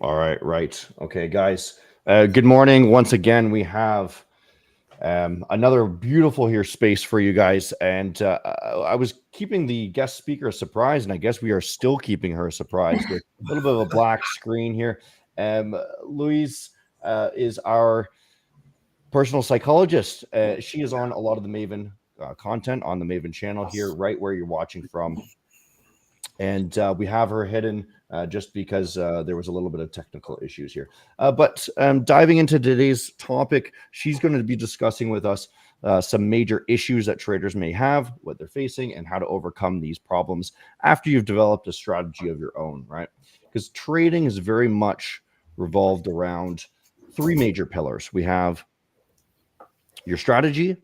All right, right. Okay, guys. Good morning. Once again, we have another beautiful here space for you guys. And I was keeping the guest speaker a surprise, and I guess we are still keeping her surprised with a little bit of a black screen here. Louise is our personal psychologist. She is on a lot of the Maven content on the Maven channel here, right where you're watching from. And we have her hidden just because there was a little bit of technical issues here. But diving into today's topic, she's going to be discussing with us some major issues that traders may have, what they're facing, and how to overcome these problems after you've developed a strategy of your own, right? Because trading is very much revolved around three major pillars. We have your strategy,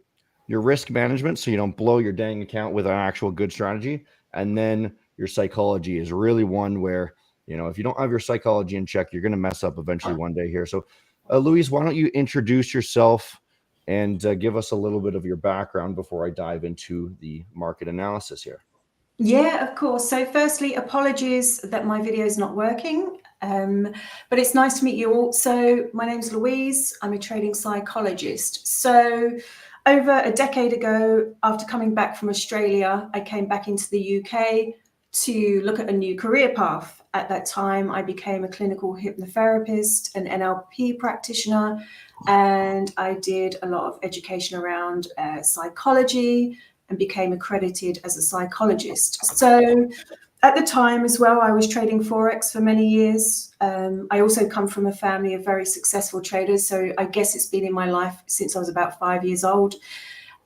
your risk management, so you don't blow your dang account with an actual good strategy, and then your psychology is really one where, if you don't have your psychology in check, you're going to mess up eventually one day here. So, Louise, why don't you introduce yourself and give us a little bit of your background before I dive into the market analysis here? Yeah, of course. So firstly, apologies that my video is not working, but it's nice to meet you all. So my name's Louise. I'm a trading psychologist. So over a decade ago, after coming back from Australia, I came back into the UK to look at a new career path. At that time, I became a clinical hypnotherapist, an NLP practitioner, and I did a lot of education around psychology and became accredited as a psychologist. So at the time as well, I was trading Forex for many years. I also come from a family of very successful traders, so I guess it's been in my life since I was about 5 years old.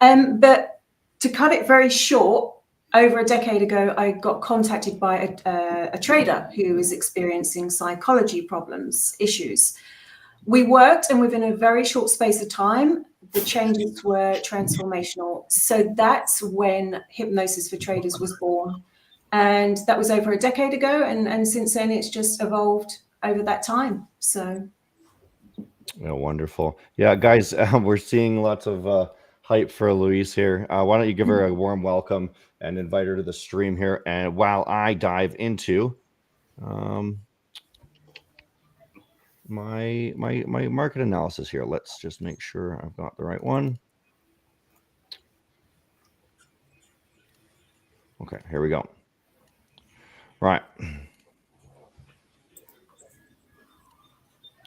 But to cut it very short, over a decade ago, I got contacted by a trader who was experiencing psychology problems, issues. We worked, and within a very short space of time, the changes were transformational. So that's when Hypnosis for Traders was born. And that was over a decade ago. And since then, it's just evolved over that time. So. Yeah, wonderful. Yeah, guys, we're seeing lots of hype for Louise here. Why don't you give her a warm welcome and invite her to the stream here? And while I dive into my market analysis here, let's just make sure I've got the right one. Okay, here we go. Right.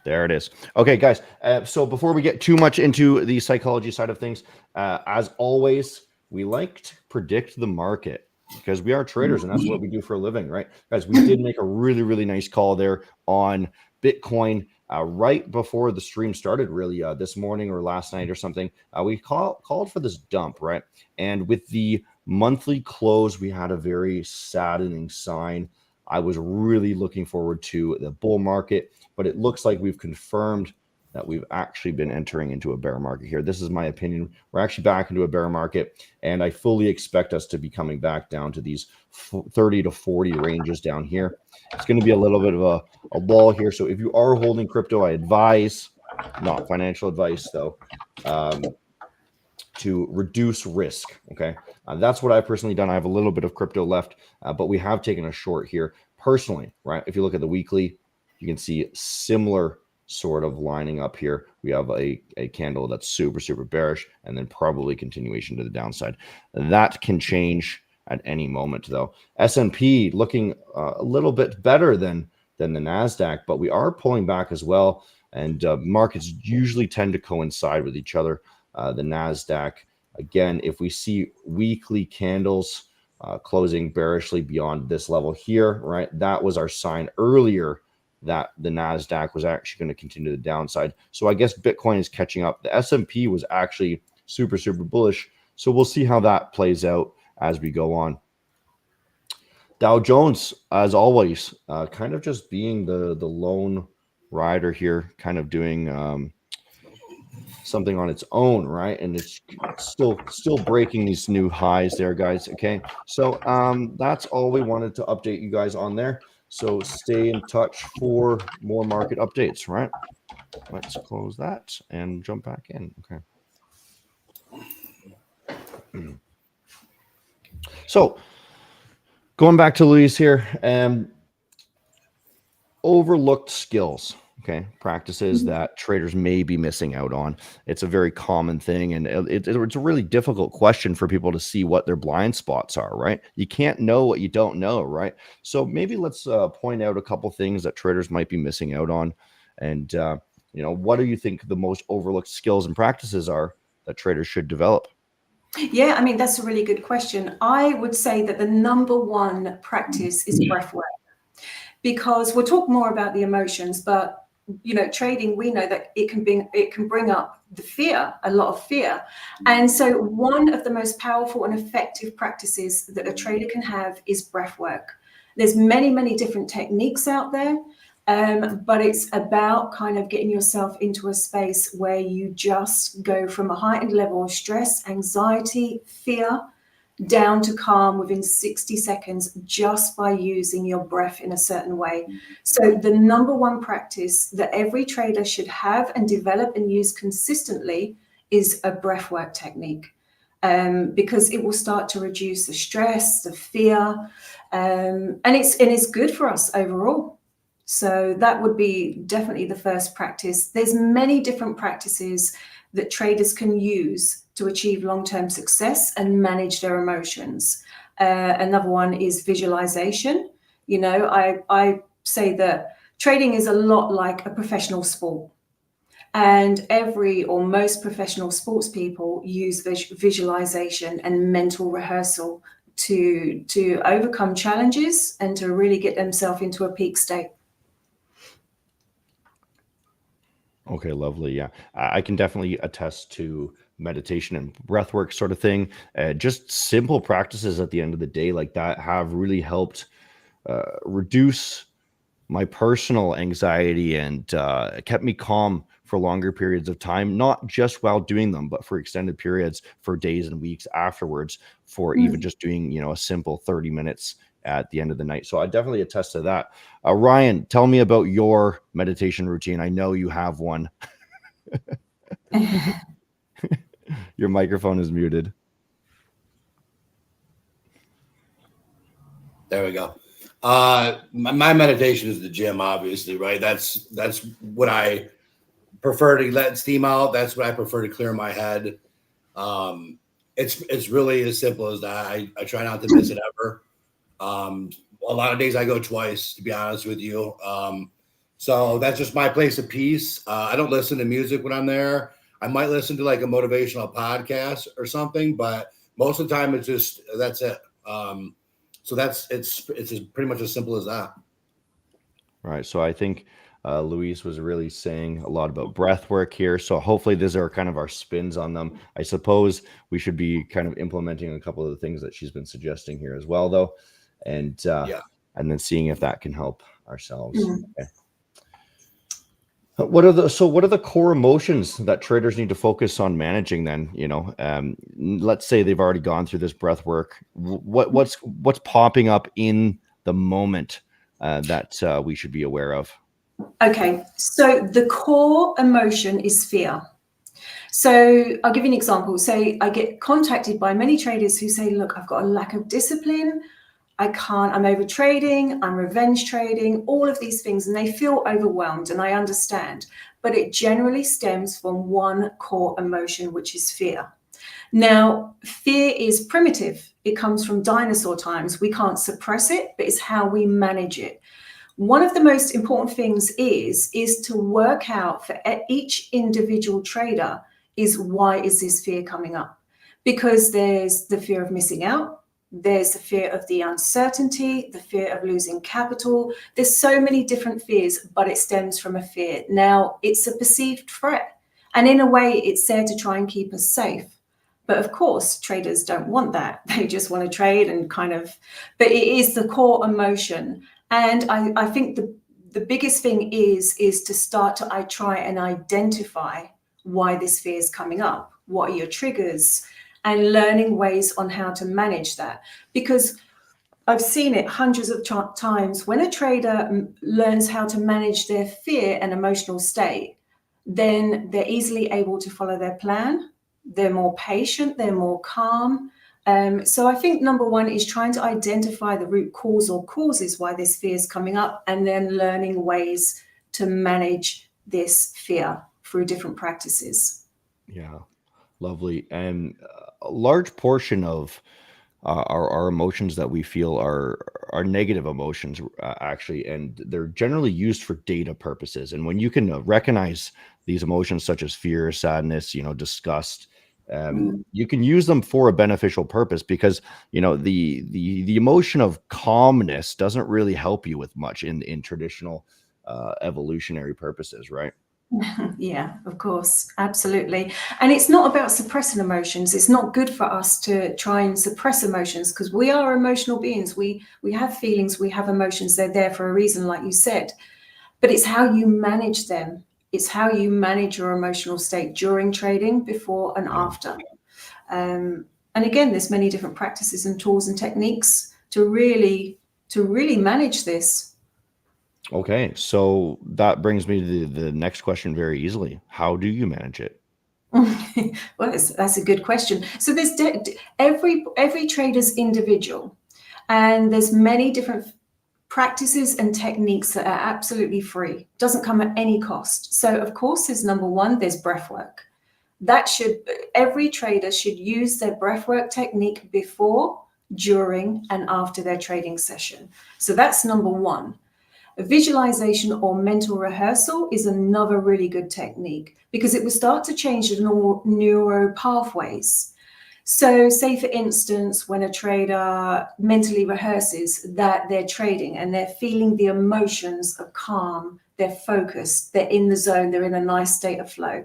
There it is. Okay, guys. So before we get too much into the psychology side of things, as always, we like to predict the market because we are traders and that's what we do for a living, right? Guys, we did make a really, really nice call there on Bitcoin right before the stream started, really this morning or last night or something. We called for this dump, right? And with the monthly close, we had a very saddening sign. I was really looking forward to the bull market, but it looks like we've confirmed that we've actually been entering into a bear market here. This is my opinion. We're actually back into a bear market, and I fully expect us to be coming back down to these 30 to 40 ranges down here. It's going to be a little bit of a lull here. So if you are holding crypto, I advise, not financial advice though, to reduce risk. Okay. That's what I've personally done. I have a little bit of crypto left, but we have taken a short here personally, right? If you look at the weekly, you can see similar sort of lining up here. We have a candle that's super, super bearish and then probably continuation to the downside. That can change at any moment though. S&P looking a little bit better than the NASDAQ, but we are pulling back as well. And markets usually tend to coincide with each other. The NASDAQ, again, if we see weekly candles closing bearishly beyond this level here, right, that was our sign earlier that the NASDAQ was actually going to continue the downside. So I guess Bitcoin is catching up. The S&P was actually super, super bullish. So we'll see how that plays out as we go on. Dow Jones, as always, kind of just being the lone rider here, kind of doing something on its own, right? And it's still breaking these new highs there, guys. Okay, so that's all we wanted to update you guys on there. So stay in touch for more market updates, right? Let's close that and jump back in. Okay. So going back to Louise here, overlooked skills, okay, practices that traders may be missing out on. It's a very common thing, and it's a really difficult question for people to see what their blind spots are, right? You can't know what you don't know, right? So maybe let's point out a couple things that traders might be missing out on, and what do you think the most overlooked skills and practices are that traders should develop? Yeah, I mean, that's a really good question. I would say that the number one practice is breath work, because we'll talk more about the emotions, but trading, we know that it can bring up the fear, a lot of fear. And so one of the most powerful and effective practices that a trader can have is breath work. There's many, many different techniques out there. But it's about kind of getting yourself into a space where you just go from a heightened level of stress, anxiety, fear, down to calm within 60 seconds just by using your breath in a certain way. So the number one practice that every trader should have and develop and use consistently is a breath work technique, because it will start to reduce the stress, the fear, and it's good for us overall. So that would be definitely the first practice. There's many different practices that traders can use to achieve long-term success and manage their emotions. Another one is visualization. I say that trading is a lot like a professional sport. And every or most professional sports people use visualization and mental rehearsal to overcome challenges and to really get themselves into a peak state. Okay, lovely. Yeah, I can definitely attest to meditation and breath work sort of thing. Just simple practices at the end of the day like that have really helped reduce my personal anxiety and kept me calm for longer periods of time, not just while doing them, but for extended periods, for days and weeks afterwards, for even just doing, a simple 30 minutes at the end of the night. So I definitely attest to that. Ryan, tell me about your meditation routine. I know you have one. Your microphone is muted. There we go. My meditation is the gym, obviously, right? That's what I prefer to let steam out. That's what I prefer to clear my head. It's really as simple as that. I try not to miss it ever. A lot of days I go twice, to be honest with you. So that's just my place of peace. I don't listen to music when I'm there. I might listen to like a motivational podcast or something, but most of the time that's it. So it's pretty much as simple as that. Right. So I think Louise was really saying a lot about breath work here. So hopefully these are kind of our spins on them. I suppose we should be kind of implementing a couple of the things that she's been suggesting here as well, though. And then seeing if that can help ourselves. Okay. What are the core emotions that traders need to focus on managing then? Let's say they've already gone through this breath work. What's popping up in the moment that we should be aware of? Okay, so the core emotion is fear. So I'll give you an example. Say I get contacted by many traders who say, look, I've got a lack of discipline. I'm over trading, I'm revenge trading, all of these things, and they feel overwhelmed, and I understand, but it generally stems from one core emotion, which is fear. Now, fear is primitive. It comes from dinosaur times. We can't suppress it, but it's how we manage it. One of the most important things is to work out for each individual trader is why is this fear coming up? Because there's the fear of missing out. There's the fear of the uncertainty, the fear of losing capital. There's so many different fears, but it stems from a fear. Now, it's a perceived threat. And in a way, it's there to try and keep us safe. But of course, traders don't want that. They just want to trade and but it is the core emotion. And I think the biggest thing is to start to try and identify why this fear is coming up. What are your triggers? And learning ways on how to manage that. Because I've seen it hundreds of times. When a trader learns how to manage their fear and emotional state, then they're easily able to follow their plan. They're more patient, they're more calm, So I think number one is trying to identify the root cause or causes why this fear is coming up, and then learning ways to manage this fear through different practices. Yeah, lovely. And a large portion of our emotions that we feel are negative emotions, actually, and they're generally used for data purposes. And when you can recognize these emotions such as fear, sadness, disgust, you can use them for a beneficial purpose, because the emotion of calmness doesn't really help you with much in traditional evolutionary purposes, right? Yeah, of course, absolutely. And it's not about suppressing emotions. It's not good for us to try and suppress emotions, because we are emotional beings. We have feelings, we have emotions. They're there for a reason, like you said. But it's how you manage them. It's how you manage your emotional state during trading, before and Yeah. after. And again, there's many different practices and tools and techniques to really manage this. Okay, so that brings me to the next question very easily. How do you manage it? Well, that's a good question. So there's every trader's individual, and there's many different practices and techniques that are absolutely free. Doesn't come at any cost. So of course, there's number one, there's breath work. Every trader should use their breathwork technique before, during, and after their trading session. So that's number one. A visualization or mental rehearsal is another really good technique, because it will start to change the neuro pathways. So say, for instance, when a trader mentally rehearses that they're trading and they're feeling the emotions of calm, they're focused, they're in the zone, they're in a nice state of flow.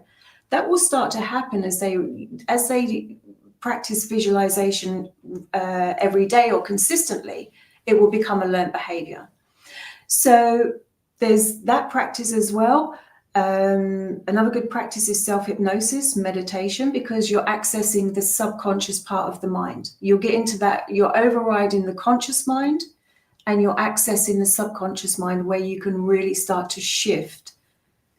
That will start to happen as they practice visualization every day or consistently. It will become a learned behavior. So there's that practice as well. Another good practice is self-hypnosis, meditation, because you're accessing the subconscious part of the mind. You'll get into that, you're overriding the conscious mind, and you're accessing the subconscious mind, where you can really start to shift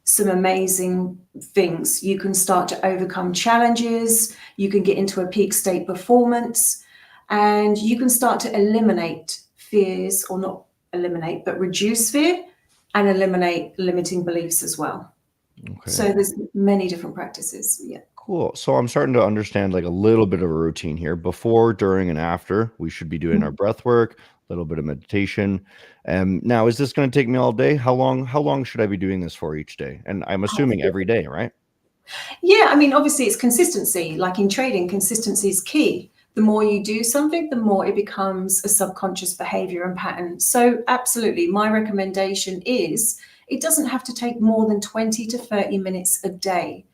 some amazing things. You can start to overcome challenges, you can get into a peak state performance, and you can start to eliminate fears, or not eliminate, but reduce fear, and eliminate limiting beliefs as well. Okay. So there's many different practices. Yeah. Cool. So I'm starting to understand like a little bit of a routine here. Before, during, and after, we should be doing our breath work, a little bit of meditation. Now, is this going to take me all day? How long should I be doing this for each day? And I'm assuming every day, right? Yeah, I mean, obviously it's consistency. Like in trading, consistency is key. The more you do something, the more it becomes a subconscious behavior and pattern. So absolutely, my recommendation is it doesn't have to take more than 20 to 30 minutes a day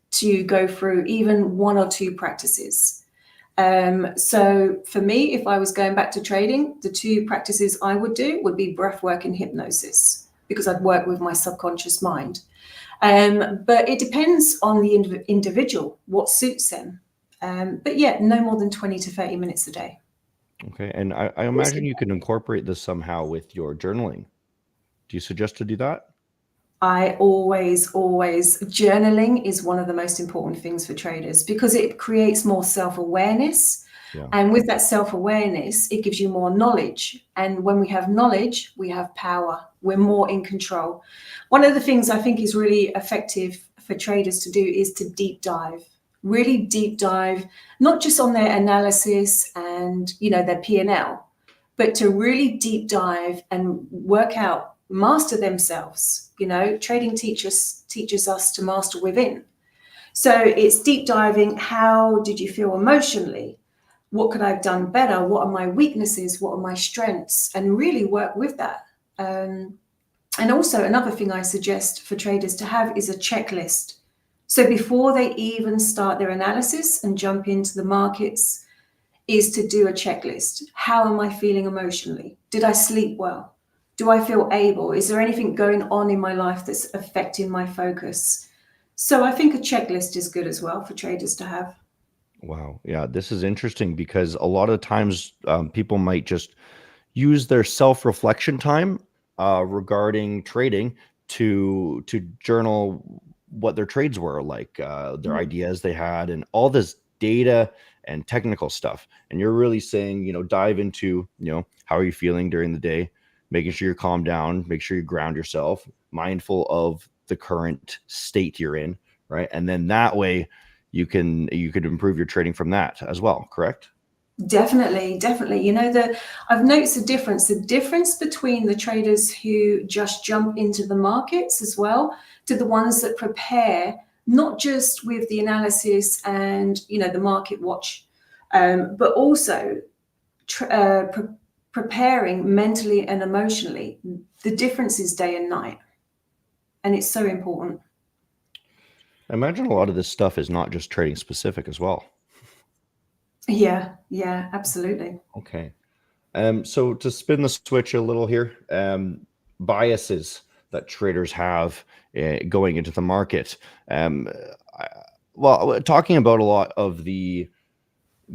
to go through even one or two practices. So for me, if I was going back to trading, the two practices I would do would be breath work and hypnosis, because I'd work with my subconscious mind. But it depends on the individual, what suits them. But yeah, no more than 20 to 30 minutes a day. Okay. And I imagine you can incorporate this somehow with your journaling. Do you suggest to do that? I always, journaling is one of the most important things for traders, because it creates more self-awareness. Yeah. And with that self-awareness, it gives you more knowledge. And when we have knowledge, we have power. We're more in control. One of the things I think is really effective for traders to do is to deep dive, really deep dive, not just on their analysis and, their P&L, but to really deep dive and work out, master themselves. Trading teaches us to master within. So it's deep diving. How did you feel emotionally? What could I have done better? What are my weaknesses? What are my strengths? And really work with that. And also another thing I suggest for traders to have is a checklist. So before they even start their analysis and jump into the markets, is to do a checklist. How am I feeling emotionally? Did I sleep well? Do I feel able? Is there anything going on in my life that's affecting my focus? So I think a checklist is good as well for traders to have. Wow. Yeah, this is interesting, because a lot of times people might just use their self-reflection time regarding trading to journal what their trades were like, their ideas they had, and all this data and technical stuff. And you're really saying, dive into, how are you feeling during the day, making sure you're calm down, make sure you ground yourself, mindful of the current state you're in, right? And then that way you could improve your trading from that as well, correct? Definitely. I've noticed the difference between the traders who just jump into the markets as well to the ones that prepare, not just with the analysis and the market watch, but also preparing mentally and emotionally. The difference is day and night, and it's so important. I imagine a lot of this stuff is not just trading specific as well. Yeah, absolutely. Okay. So to spin the switch a little here, biases that traders have going into the market. Well, talking about a lot of the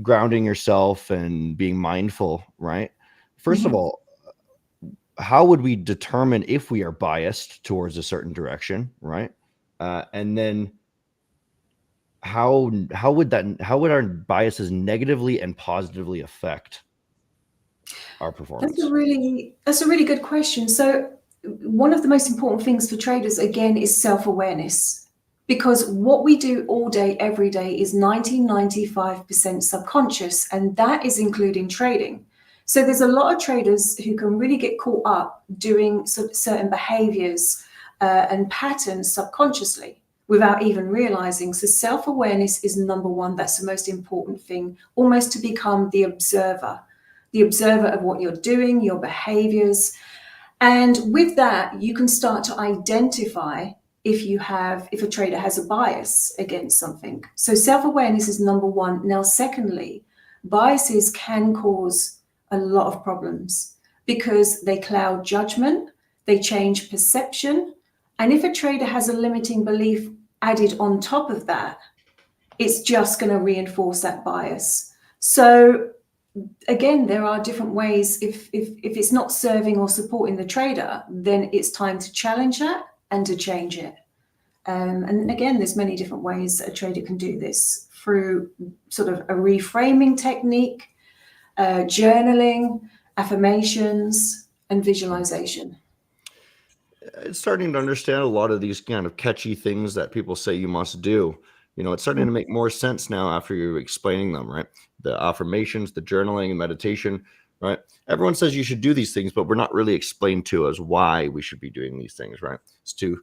grounding yourself and being mindful, right? First of all, how would we determine if we are biased towards a certain direction, right? And then how would our biases negatively and positively affect our performance? That's a really good question. So one of the most important things for traders, again, is self-awareness, because what we do all day, every day is 95% subconscious, and that is including trading. So there's a lot of traders who can really get caught up doing certain behaviors and patterns subconsciously without even realizing. So self-awareness is number one. That's the most important thing, almost to become the observer of what you're doing, your behaviors. And with that, you can start to identify if a trader has a bias against something. So self-awareness is number one. Now, secondly, biases can cause a lot of problems because they cloud judgment, they change perception. And if a trader has a limiting belief added on top of that, it's just going to reinforce that bias. So again, there are different ways. If it's not serving or supporting the trader, then it's time to challenge that and to change it. And again, there's many different ways that a trader can do this through sort of a reframing technique, journaling, affirmations, and visualization. It's starting to understand a lot of these kind of catchy things that people say you must do. It's starting to make more sense now after you're explaining them, right? The affirmations, the journaling and meditation, right? Everyone says you should do these things, but we're not really explained to us why we should be doing these things, right? It's to,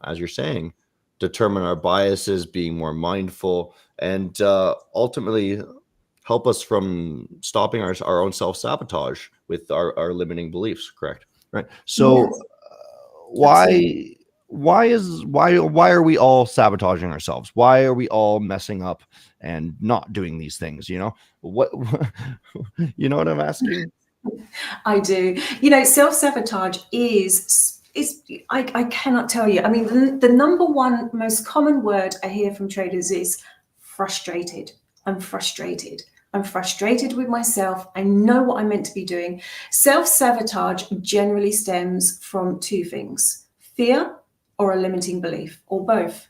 as you're saying, determine our biases, being more mindful, and ultimately help us from stopping our own self-sabotage with our limiting beliefs, correct? Right. So Yes, why are we all sabotaging ourselves? Why are we all messing up and not doing these things? What you know what I'm asking? I do. Self-sabotage is I cannot tell you. I mean, the number one most common word I hear from traders is frustrated. I'm frustrated. I'm frustrated with myself. I know what I'm meant to be doing. Self-sabotage generally stems from two things: fear or a limiting belief, or both.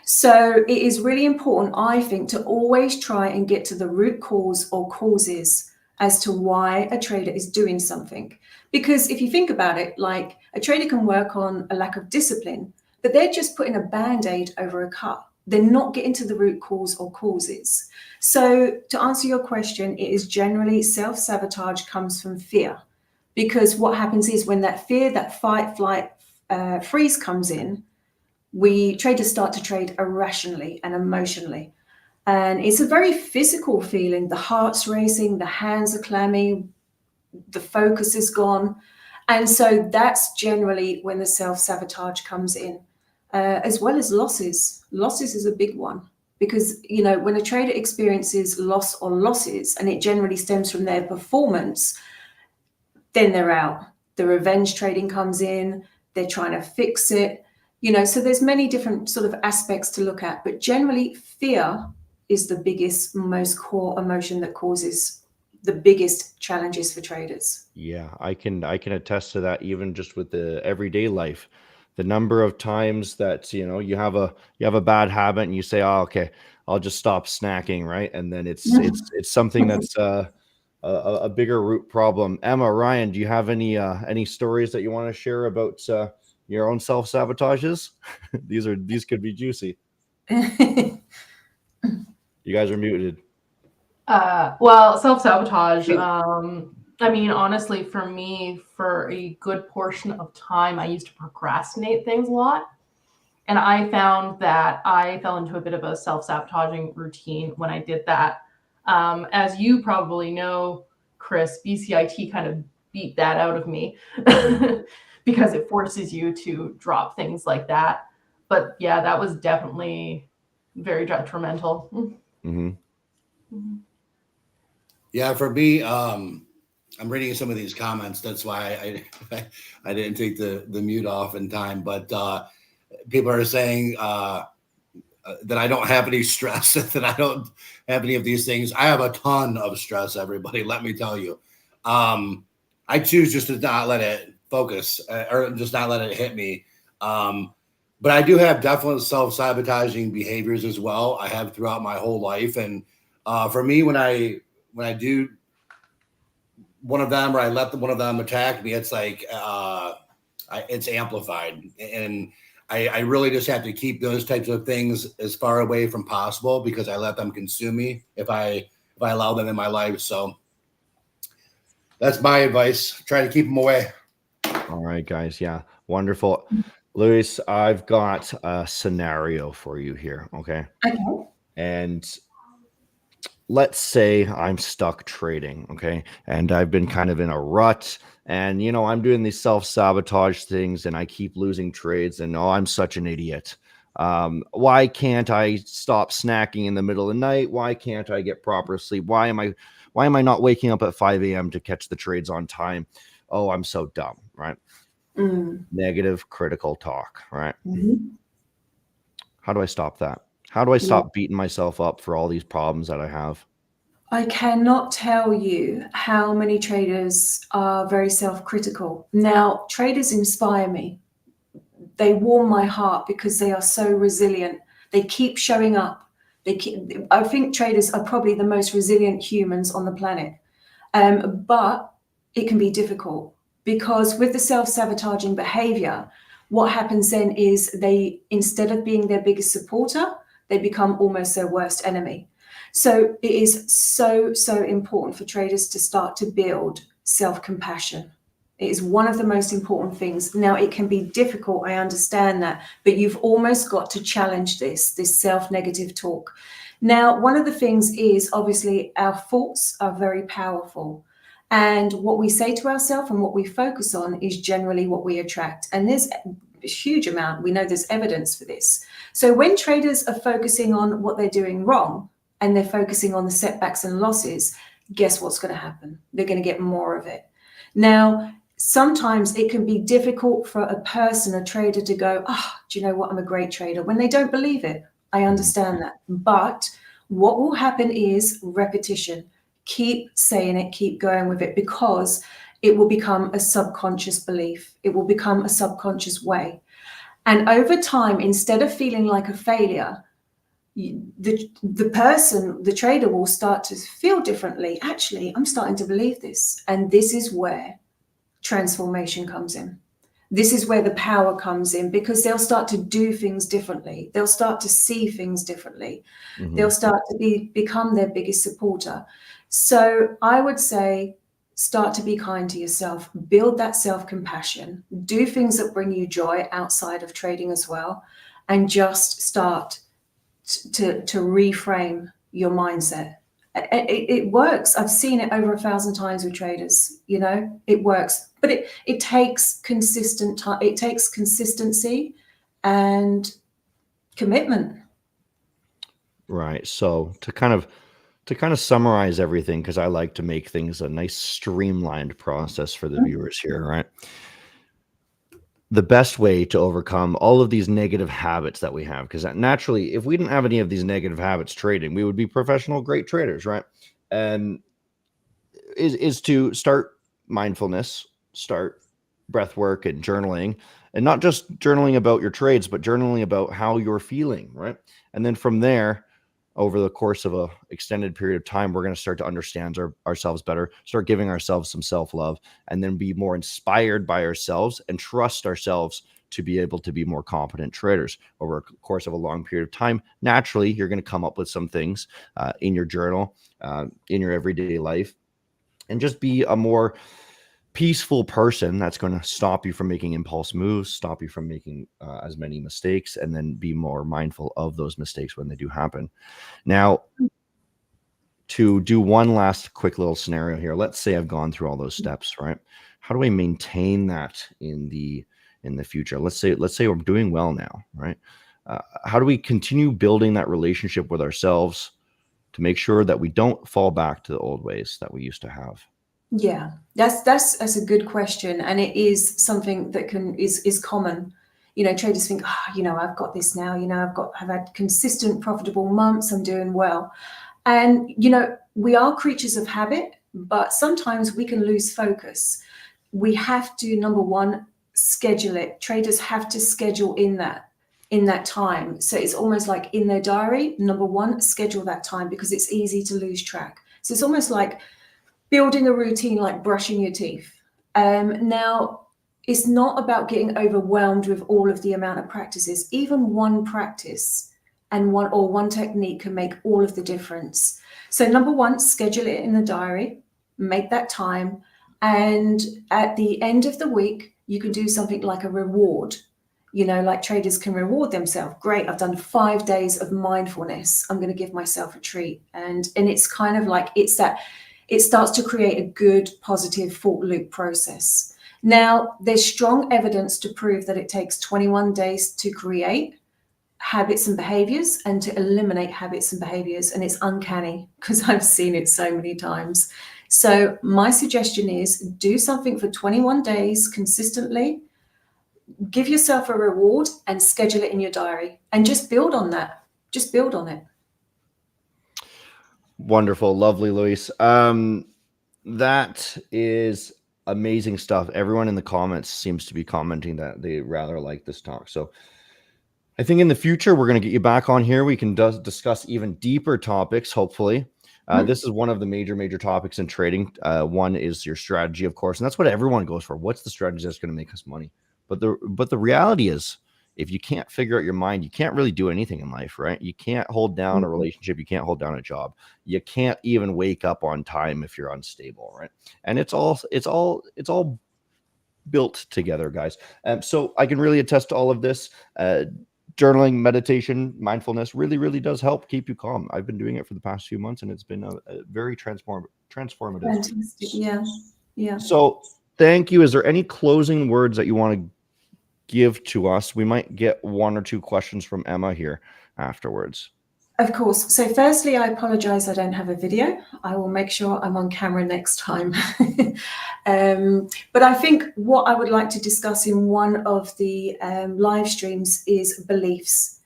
So it is really important, I think, to always try and get to the root cause or causes as to why a trader is doing something. Because if you think about it, like a trader can work on a lack of discipline, but they're just putting a band-aid over a cut. They're not getting to the root cause or causes. So to answer your question, it is generally self-sabotage comes from fear. Because what happens is when that fear, that fight, flight, freeze comes in, traders start to trade irrationally and emotionally. And it's a very physical feeling. The heart's racing, the hands are clammy, the focus is gone. And so that's generally when the self-sabotage comes in, as well as losses. Losses is a big one because, when a trader experiences loss or losses, and it generally stems from their performance, then they're out. The revenge trading comes in, they're trying to fix it. So there's many different sort of aspects to look at, but generally fear is the biggest, most core emotion that causes the biggest challenges for traders. Yeah, I can attest to that, even just with the everyday life. The number of times that you have a bad habit and you say, "Oh, okay, I'll just stop snacking, right? And then it's something that's a bigger root problem. Emma, Ryan, do you have any stories that you want to share about your own self-sabotages? These could be juicy. You guys are muted. Well, self-sabotage. I mean, honestly, for me, for a good portion of time, I used to procrastinate things a lot. And I found that I fell into a bit of a self-sabotaging routine when I did that. As you probably know, Chris, BCIT kind of beat that out of me because it forces you to drop things like that. But yeah, that was definitely very detrimental. Mm-hmm. Mm-hmm. Yeah, for me, I'm reading some of these comments. That's why I didn't take the mute off in time. But people are saying that I don't have any stress, that I don't have any of these things. I have a ton of stress, everybody. Let me tell you. I choose just to not let it focus or just not let it hit me. But I do have definite self-sabotaging behaviors as well. I have throughout my whole life. And for me, when I do one of them or I let one of them attack me, it's like it's amplified. And I really just have to keep those types of things as far away from possible because I let them consume me if I allow them in my life. So that's my advice. Try to keep them away. All right, guys. Yeah, wonderful. Louise, I've got a scenario for you here. Okay. Okay. And let's say I'm stuck trading. Okay. And I've been kind of in a rut. And, I'm doing these self-sabotage things and I keep losing trades. And I'm such an idiot. Why can't I stop snacking in the middle of the night? Why can't I get proper sleep? Why am I not waking up at 5 a.m. to catch the trades on time? Oh, I'm so dumb, right? Negative critical talk, right? Mm-hmm. How do I stop that? How do I stop beating myself up for all these problems that I have? I cannot tell you how many traders are very self-critical. Now, traders inspire me. They warm my heart because they are so resilient. They keep showing up. I think traders are probably the most resilient humans on the planet. But it can be difficult because with the self-sabotaging behavior, what happens then is they, instead of being their biggest supporter, they become almost their worst enemy. So it is so important for traders to start to build self-compassion. It is one of the most important things. Now, it can be difficult, I understand that, but you've almost got to challenge this self-negative talk. Now, one of the things is obviously our thoughts are very powerful. And what we say to ourselves and what we focus on is generally what we attract. And there's a huge amount, we know there's evidence for this. So when traders are focusing on what they're doing wrong and they're focusing on the setbacks and losses, guess what's going to happen? They're going to get more of it. Now, sometimes it can be difficult for a person, a trader, to go, do you know what? I'm a great trader, when they don't believe it. I understand that. But what will happen is repetition. Keep saying it, keep going with it, because it will become a subconscious belief. It will become a subconscious way. And over time, instead of feeling like a failure, the person, the trader, will start to feel differently. Actually, I'm starting to believe this. And this is where transformation comes in. This is where the power comes in, because they'll start to do things differently. They'll start to see things differently. Mm-hmm. They'll start to become their biggest supporter. So I would say, start to be kind to yourself, build that self-compassion, do things that bring you joy outside of trading as well, and just start to reframe your mindset. It works. I've seen it over 1,000 times with traders. It works, but it takes consistent time. It takes consistency and commitment. Right. So to kind of summarize everything, because I like to make things a nice streamlined process for the viewers here, right? The best way to overcome all of these negative habits that we have, because naturally, if we didn't have any of these negative habits trading, we would be professional, great traders, right? And is to start mindfulness, start breath work and journaling, and not just journaling about your trades, but journaling about how you're feeling, right? And then from there, over the course of a extended period of time, we're going to start to understand ourselves better, start giving ourselves some self-love, and then be more inspired by ourselves and trust ourselves to be able to be more competent traders over a course of a long period of time. Naturally, you're going to come up with some things in your journal, in your everyday life, and just be a more peaceful person that's going to stop you from making impulse moves, stop you from making as many mistakes, and then be more mindful of those mistakes when they do happen. Now, to do one last quick little scenario here, let's say I've gone through all those steps, right? How do I maintain that in the future? Let's say we're doing well now, right? How do we continue building that relationship with ourselves to make sure that we don't fall back to the old ways that we used to have? Yeah, that's a good question, and it is something that is common. You know, traders think, you know, I've got this now. You know, I've had consistent, profitable months. I'm doing well, and you know, we are creatures of habit, but sometimes we can lose focus. We have to, number one, schedule it. Traders have to schedule in that time. So it's almost like in their diary. Number one, schedule that time, because it's easy to lose track. So it's almost like building a routine, like brushing your teeth. Now, it's not about getting overwhelmed with all of the amount of practices. Even one practice and one technique can make all of the difference. So number one, schedule it in the diary, make that time. And at the end of the week, you can do something like a reward. You know, like traders can reward themselves. Great, I've done 5 days of mindfulness. I'm going to give myself a treat. And it's kind of like, it starts to create a good, positive thought loop process. Now, there's strong evidence to prove that it takes 21 days to create habits and behaviors and to eliminate habits and behaviors. And it's uncanny, because I've seen it so many times. So my suggestion is do something for 21 days consistently, give yourself a reward and schedule it in your diary, and just build on that. Just build on it. Wonderful. Lovely, Louise. That is amazing stuff. Everyone in the comments seems to be commenting that they rather like this talk. So I think in the future, we're going to get you back on here. We can discuss even deeper topics, hopefully. This is one of the major topics in trading. One is your strategy, of course, and that's what everyone goes for. What's the strategy that's going to make us money? But the reality is, if you can't figure out your mind, you can't really do anything in life, right? You can't hold down a relationship. You can't hold down a job. You can't even wake up on time if you're unstable, right? And it's all built together, guys. So I can really attest to all of this. Journaling, meditation, mindfulness really does help keep you calm. I've been doing it for the past few months, and it's been a very transformative. Fantastic. Yeah. So thank you. Is there any closing words that you want to give to us? We might get one or two questions from Emma here afterwards. Of course. So firstly, I apologize I don't have a video. I will make sure I'm on camera next time. But I think what I would like to discuss in one of the live streams is beliefs.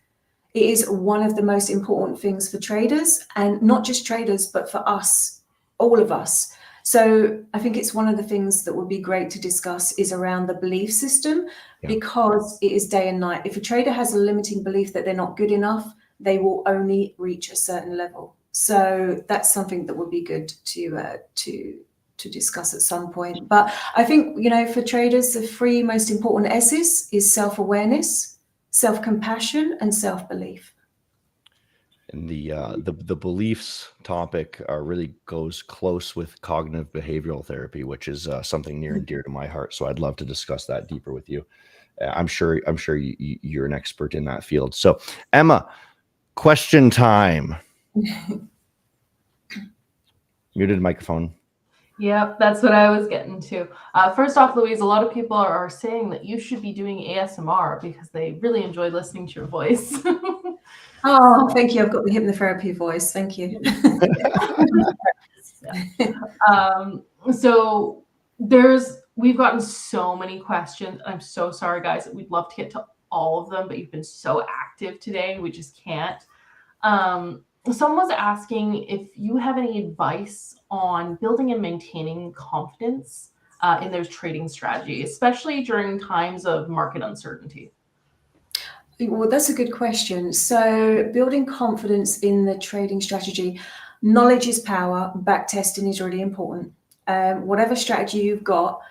It is one of the most important things for traders, and not just traders, but for us, all of us. So I think it's one of the things that would be great to discuss is around the belief system, because it is day and night. If a trader has a limiting belief that they're not good enough, they will only reach a certain level. So that's something that would be good to discuss at some point. But I think, you know, for traders, the three most important S's is self-awareness, self-compassion, and self-belief. And the beliefs topic really goes close with cognitive behavioral therapy, which is something near and dear to my heart. So I'd love to discuss that deeper with you. I'm sure you're an expert in that field. So Emma, question time. Muted microphone. Yep, that's what I was getting to. First off, Louise, a lot of people are saying that you should be doing ASMR because they really enjoy listening to your voice. Oh, thank you. I've got the hypnotherapy voice. Thank you. So we've gotten so many questions. I'm so sorry, guys. We'd love to get to all of them, but you've been so active today. We just can't. Someone was asking if you have any advice on building and maintaining confidence in their trading strategy, especially during times of market uncertainty. Well, that's a good question. So building confidence in the trading strategy, knowledge is power, back testing is really important. Whatever strategy you've got,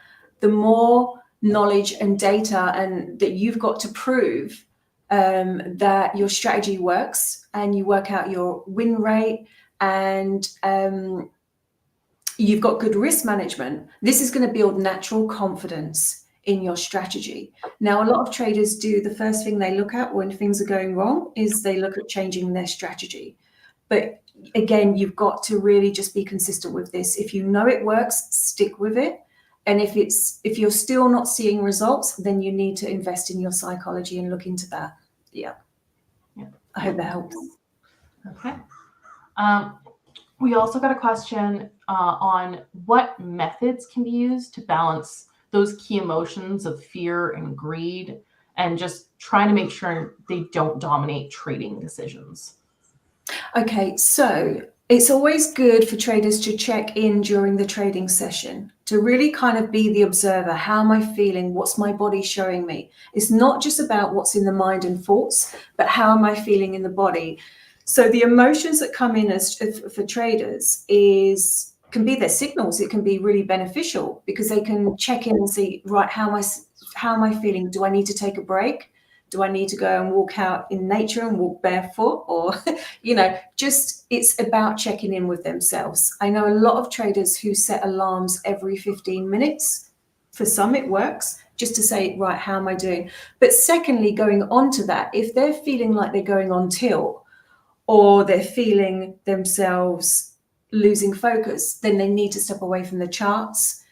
the more knowledge and data and that you've got to prove that your strategy works, and you work out your win rate, and you've got good risk management, this is going to build natural confidence in your strategy. Now, a lot of traders do, the first thing they look at when things are going wrong is they look at changing their strategy. But again, you've got to really just be consistent with this. If you know it works, stick with it. And if you're still not seeing results, then you need to invest in your psychology and look into that. Yeah. I hope that helps. Okay. We also got a question on what methods can be used to balance those key emotions of fear and greed, and just trying to make sure they don't dominate trading decisions. Okay, so it's always good for traders to check in during the trading session, to really kind of be the observer. How am I feeling? What's my body showing me? It's not just about what's in the mind and thoughts, but how am I feeling in the body? So the emotions that come in as for traders can be their signals. It can be really beneficial because they can check in and see, right, how am I feeling? Do I need to take a break? Do I need to go and walk out in nature and walk barefoot? Or, just it's about checking in with themselves. I know a lot of traders who set alarms every 15 minutes. For some, it works just to say, right, how am I doing? But secondly, going on to that, if they're feeling like they're going on tilt, or they're feeling themselves losing focus, then they need to step away from the charts,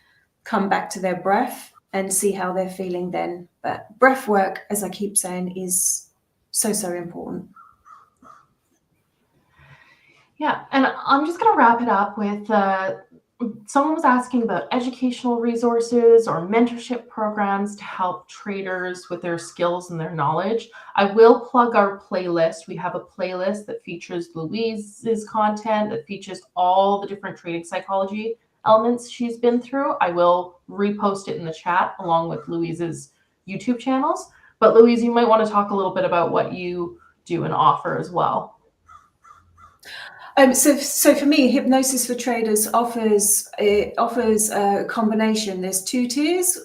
come back to their breath, and see how they're feeling then. But breath work, as I keep saying, is so important. Yeah, and I'm just going to wrap it up with someone was asking about educational resources or mentorship programs to help traders with their skills and their knowledge. I will plug our playlist. We have a playlist that features Louise's content, that features all the different trading psychology elements she's been through. I will repost it in the chat along with Louise's YouTube channels. But Louise, you might want to talk a little bit about what you do and offer as well. So for me, Hypnosis for Traders offers a combination. There's 2 tiers.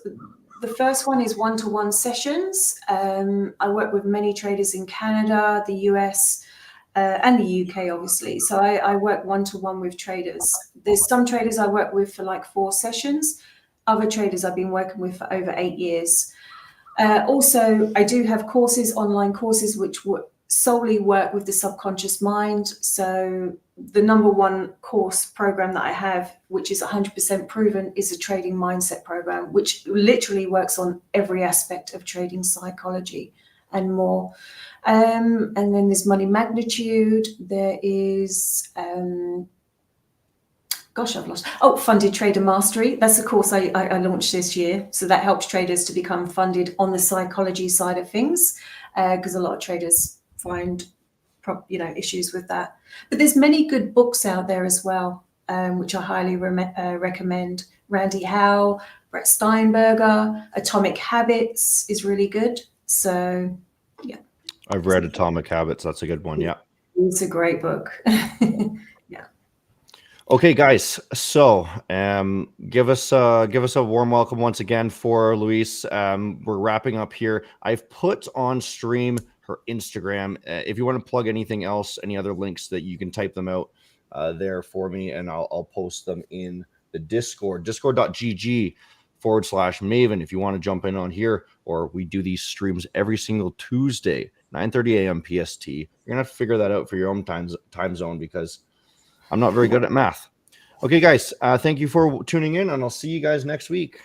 The first one is one-to-one sessions. I work with many traders in Canada, the US, and the UK, obviously. So I work one-to-one with traders. There's some traders I work with for like 4 sessions. Other traders I've been working with for over 8 years. Also, I do have courses, online courses, which solely work with the subconscious mind. So the #1 course program that I have, which is 100% proven, is a trading mindset program, which literally works on every aspect of trading psychology and more. And then there's Money Magnitude. There is, Funded Trader Mastery. That's a course I launched this year. So that helps traders to become funded on the psychology side of things, because a lot of traders find issues with that. But there's many good books out there as well, which I highly recommend. Randy Howe, Brett Steinberger, Atomic Habits is really good. So yeah, I've read Atomic Habits. That's a good one. Yeah, it's a great book. Yeah. Okay, guys. So give us a warm welcome once again for Louise. We're wrapping up here. I've put on stream her Instagram. If you want to plug anything else, any other links, that you can type them out there for me, and I'll post them in the Discord, discord.gg/Maven. If you want to jump in on here, or we do these streams every single Tuesday, 9:30 a.m. PST. You're gonna have to figure that out for your own time zone, because I'm not very good at math. Okay, guys, thank you for tuning in, and I'll see you guys next week.